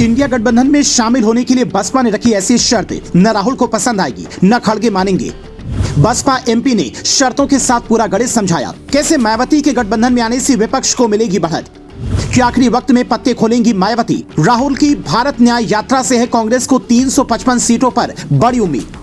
India गठबंधन में शामिल होने के लिए बसपा ने रखी ऐसी शर्त न राहुल को पसंद आएगी न खड़गे मानेंगे। बसपा एमपी ने शर्तों के साथ पूरा गणित समझाया। कैसे मायावती के गठबंधन में आने से विपक्ष को मिलेगी बढ़त, कि आखिरी वक्त में पत्ते खोलेंगी मायावती। राहुल की भारत न्याय यात्रा से है कांग्रेस को 355 सीटों पर बड़ी उम्मीद।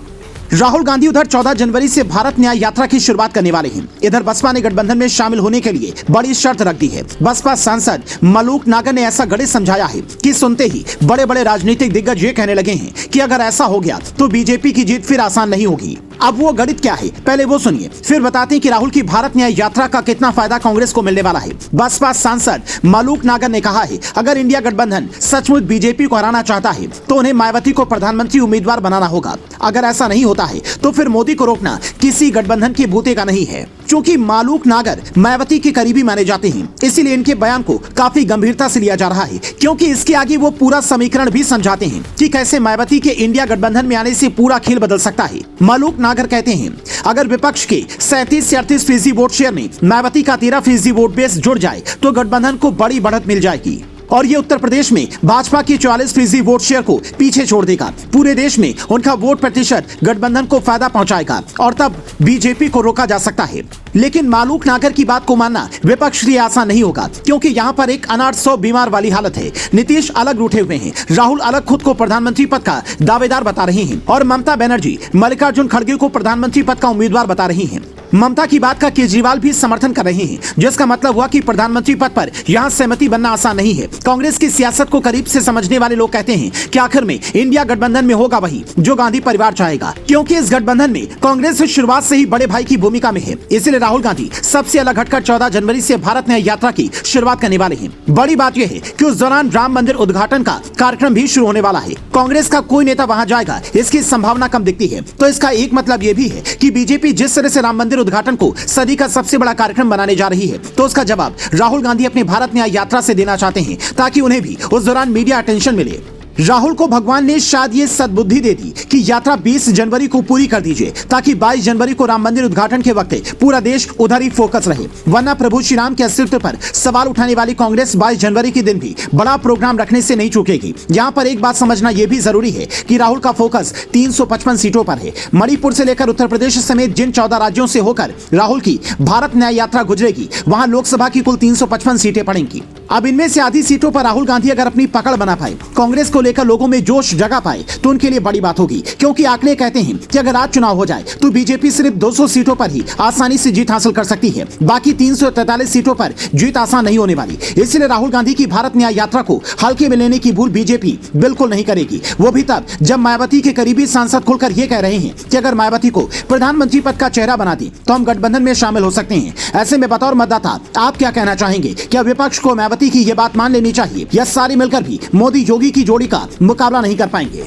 राहुल गांधी उधर 14 जनवरी से भारत न्याय यात्रा की शुरुआत करने वाले हैं। इधर बसपा ने गठबंधन में शामिल होने के लिए बड़ी शर्त रख दी है। बसपा सांसद मलूक नागर ने ऐसा गणित समझाया है कि सुनते ही बड़े बड़े राजनीतिक दिग्गज ये कहने लगे हैं कि अगर ऐसा हो गया तो बीजेपी की जीत फिर आसान नहीं होगी। अब वो गणित क्या है, पहले वो सुनिए, फिर बताते हैं कि राहुल की भारत न्याय यात्रा का कितना फायदा कांग्रेस को मिलने वाला है। बसपा सांसद मलूक नागर ने कहा है, अगर इंडिया गठबंधन सचमुच बीजेपी को हराना चाहता है तो उन्हें मायावती को प्रधानमंत्री उम्मीदवार बनाना होगा। अगर ऐसा नहीं होता है तो फिर मोदी को रोकना किसी गठबंधन के बूते का नहीं है। क्योंकि मलूक नागर मायावती के करीबी माने जाते हैं, इसीलिए इनके बयान को काफी गंभीरता से लिया जा रहा है, क्योंकि इसके आगे वो पूरा समीकरण भी समझाते हैं कि कैसे मायावती के इंडिया गठबंधन में आने से पूरा खेल बदल सकता है। मलूक नागर कहते हैं, अगर विपक्ष के 37 से 38% वोट शेयर में मायावती का 13% वोट बेस जुड़ जाए तो गठबंधन को बड़ी बढ़त मिल जाएगी और ये उत्तर प्रदेश में भाजपा की 44% वोट शेयर को पीछे छोड़ देगा। पूरे देश में उनका वोट प्रतिशत गठबंधन को फायदा पहुंचाएगा और तब बीजेपी को रोका जा सकता है। लेकिन मलूक नागर की बात को मानना विपक्ष के लिए आसान नहीं होगा, क्योंकि यहाँ पर एक अनाथ 100 बीमार वाली हालत है। नीतीश अलग रूठे हुए हैं, राहुल अलग खुद को प्रधानमंत्री पद का दावेदार बता रहे हैं और ममता बनर्जी मल्लिकार्जुन खड़गे को प्रधानमंत्री पद का उम्मीदवार बता रही हैं। ममता की बात का केजरीवाल भी समर्थन कर रहे हैं, जिसका मतलब हुआ कि प्रधानमंत्री पद पर यहाँ सहमति बनना आसान नहीं है। कांग्रेस की सियासत को करीब से समझने वाले लोग कहते हैं कि आखिर में इंडिया गठबंधन में होगा वही जो गांधी परिवार चाहेगा, क्योंकि इस गठबंधन में कांग्रेस शुरुआत से ही बड़े भाई की भूमिका में है। इसलिए राहुल गांधी सबसे अलग हटकर 14 जनवरी से भारत न्याय यात्रा की शुरुआत करने वाले हैं। बड़ी बात यह है कि उस दौरान राम मंदिर उद्घाटन का कार्यक्रम भी शुरू होने वाला है। कांग्रेस का कोई नेता वहां जाएगा इसकी संभावना कम दिखती है। तो इसका एक मतलब यह भी है कि बीजेपी जिस तरह से राम मंदिर उद्घाटन को सदी का सबसे बड़ा कार्यक्रम बनाने जा रही है, तो उसका जवाब राहुल गांधी अपने भारत न्याय यात्रा से देना चाहते हैं, ताकि उन्हें भी उस दौरान मीडिया अटेंशन मिले। राहुल को भगवान ने शायद ये सद्बुद्धि दे दी कि यात्रा 20 जनवरी को पूरी कर दीजिए, ताकि 22 जनवरी को राम मंदिर उद्घाटन के वक्त पूरा देश उधर ही फोकस रहे। वरना प्रभु श्री राम के अस्तित्व पर सवाल उठाने वाली कांग्रेस 22 जनवरी के दिन भी बड़ा प्रोग्राम रखने से नहीं चूकेगी। यहाँ पर एक बात समझना यह भी जरूरी है कि राहुल का फोकस 355 सीटों पर है। मणिपुर से लेकर उत्तर प्रदेश समेत जिन 14 राज्यों से होकर राहुल की भारत न्याय यात्रा गुजरेगी, वहां लोकसभा की कुल 355 सीटें पड़ेंगी। अब इनमें से आधी सीटों पर राहुल गांधी अगर अपनी पकड़ बना पाए, कांग्रेस को लेकर लोगों में जोश जगा पाए, तो उनके लिए बड़ी बात होगी। क्योंकि आंकड़े कहते हैं कि अगर आज चुनाव हो जाए तो बीजेपी सिर्फ 200 सीटों पर ही आसानी से जीत हासिल कर सकती है। बाकी 343 सीटों पर जीत आसान नहीं होने वाली। इसलिए राहुल गांधी की भारत न्याय यात्रा को हल्के में लेने की भूल बीजेपी बिल्कुल नहीं करेगी। वो भी तब जब मायावती के करीबी सांसद खुलकर ये कह रहे हैं कि अगर मायावती को प्रधानमंत्री पद का चेहरा बना दी तो हम गठबंधन में शामिल हो सकते हैं। ऐसे में बतौर मतदाता आप क्या कहना चाहेंगे? क्या विपक्ष को मायावती की ये बात मान लेनी चाहिए, या सारे मिलकर भी मोदी योगी की जोड़ी का मुकाबला नहीं कर पाएंगे?